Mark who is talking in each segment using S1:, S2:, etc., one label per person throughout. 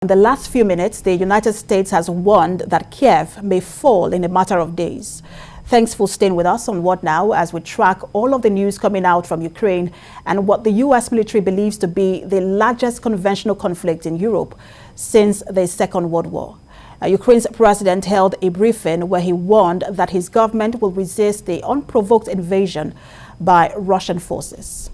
S1: In the last few minutes, the United States has warned that Kiev may fall in a matter of days. Thanks for staying with us on What Now as we track all of the news coming out from Ukraine and what the U.S. military believes to be the largest conventional conflict in Europe since the Second World War. Ukraine's president held a briefing where he warned that his government will resist the unprovoked invasion by Russian forces.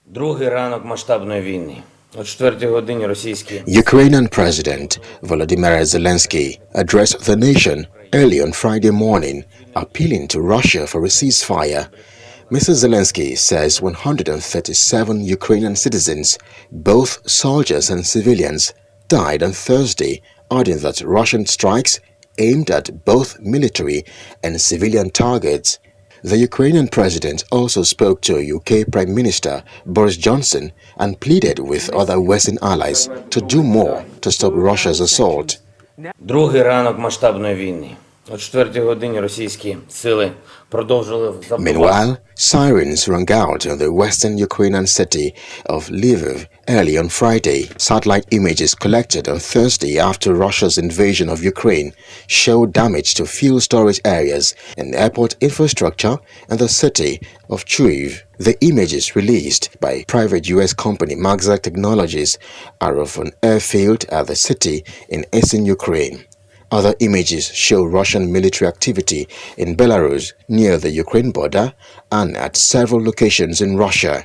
S2: Другий ранок масштабної війни. О 4-й годині російські
S3: Ukrainian President Volodymyr Zelensky addressed the nation early on Friday morning, appealing to Russia for a ceasefire. Mr. Zelensky says 137 Ukrainian citizens, both soldiers and civilians, died on Thursday, adding that Russian strikes aimed at both military and civilian targets. The Ukrainian president also spoke to UK Prime Minister Boris Johnson and pleaded with other Western allies to do more to stop Russia's assault.
S2: Другий ранок масштабної війни. О 4-й годині російські сили продовжили завдавати.
S3: Meanwhile, sirens rang out in the western Ukrainian city of Lviv early on Friday. Satellite images collected on Thursday after Russia's invasion of Ukraine showed damage to fuel storage areas and airport infrastructure in the city of Kyiv. The images released by private U.S. company Maxar Technologies are of an airfield at the city in eastern Ukraine. Other images show Russian military activity in Belarus near the Ukraine border and at several locations in Russia.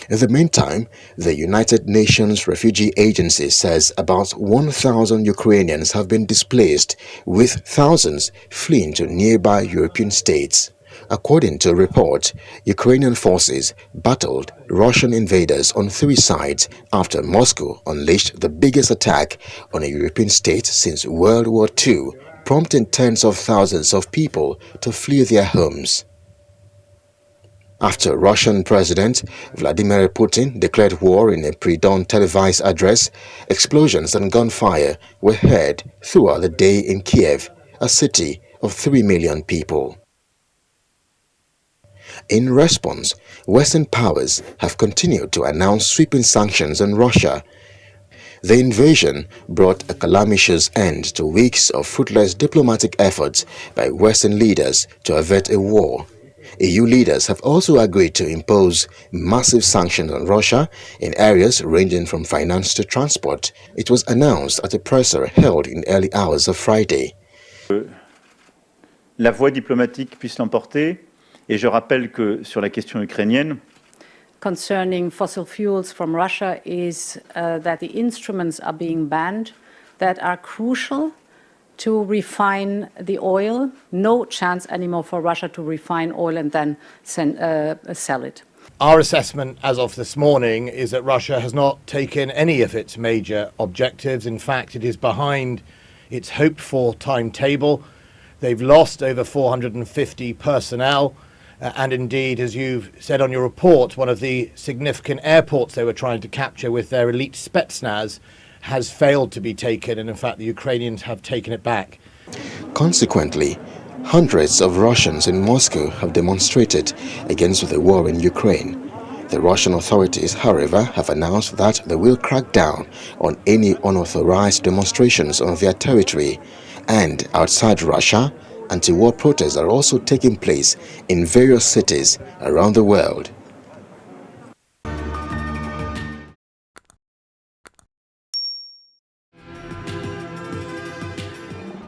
S3: In the meantime, the United Nations Refugee Agency says about 1,000 Ukrainians have been displaced, with thousands fleeing to nearby European states. According to a report, Ukrainian forces battled Russian invaders on 3 sides after Moscow unleashed the biggest attack on a European state since World War II, prompting tens of thousands of people to flee their homes. After Russian President Vladimir Putin declared war in a pre-dawn televised address, explosions and gunfire were heard throughout the day in Kiev, a city of 3 million people. In response, Western powers have continued to announce sweeping sanctions on Russia. The invasion brought a calamitous end to weeks of fruitless diplomatic efforts by Western leaders to avert a war. EU leaders have also agreed to impose massive sanctions on Russia in areas ranging from finance to transport. It was announced at a presser held in early hours of Friday.
S4: La voie diplomatique puisse l'emporter. Et je rappelle que sur la question ukrainienne,
S5: concerning fossil fuels from Russia is that the instruments are being banned that are crucial to refine the oil. No chance anymore for Russia to refine oil and then sell it.
S6: Our assessment as of this morning is that Russia has not taken any of its major objectives. In fact, it is behind its hoped-for timetable. They've lost over 450 personnel. And indeed, as you've said on your report, one of the significant airports they were trying to capture with their elite Spetsnaz has failed to be taken, and in fact the Ukrainians have taken it back.
S3: Consequently, hundreds of Russians in Moscow have demonstrated against the war in Ukraine. The Russian authorities, however, have announced that they will crack down on any unauthorized demonstrations on their territory. And outside Russia, anti-war protests are also taking place in various cities around the world.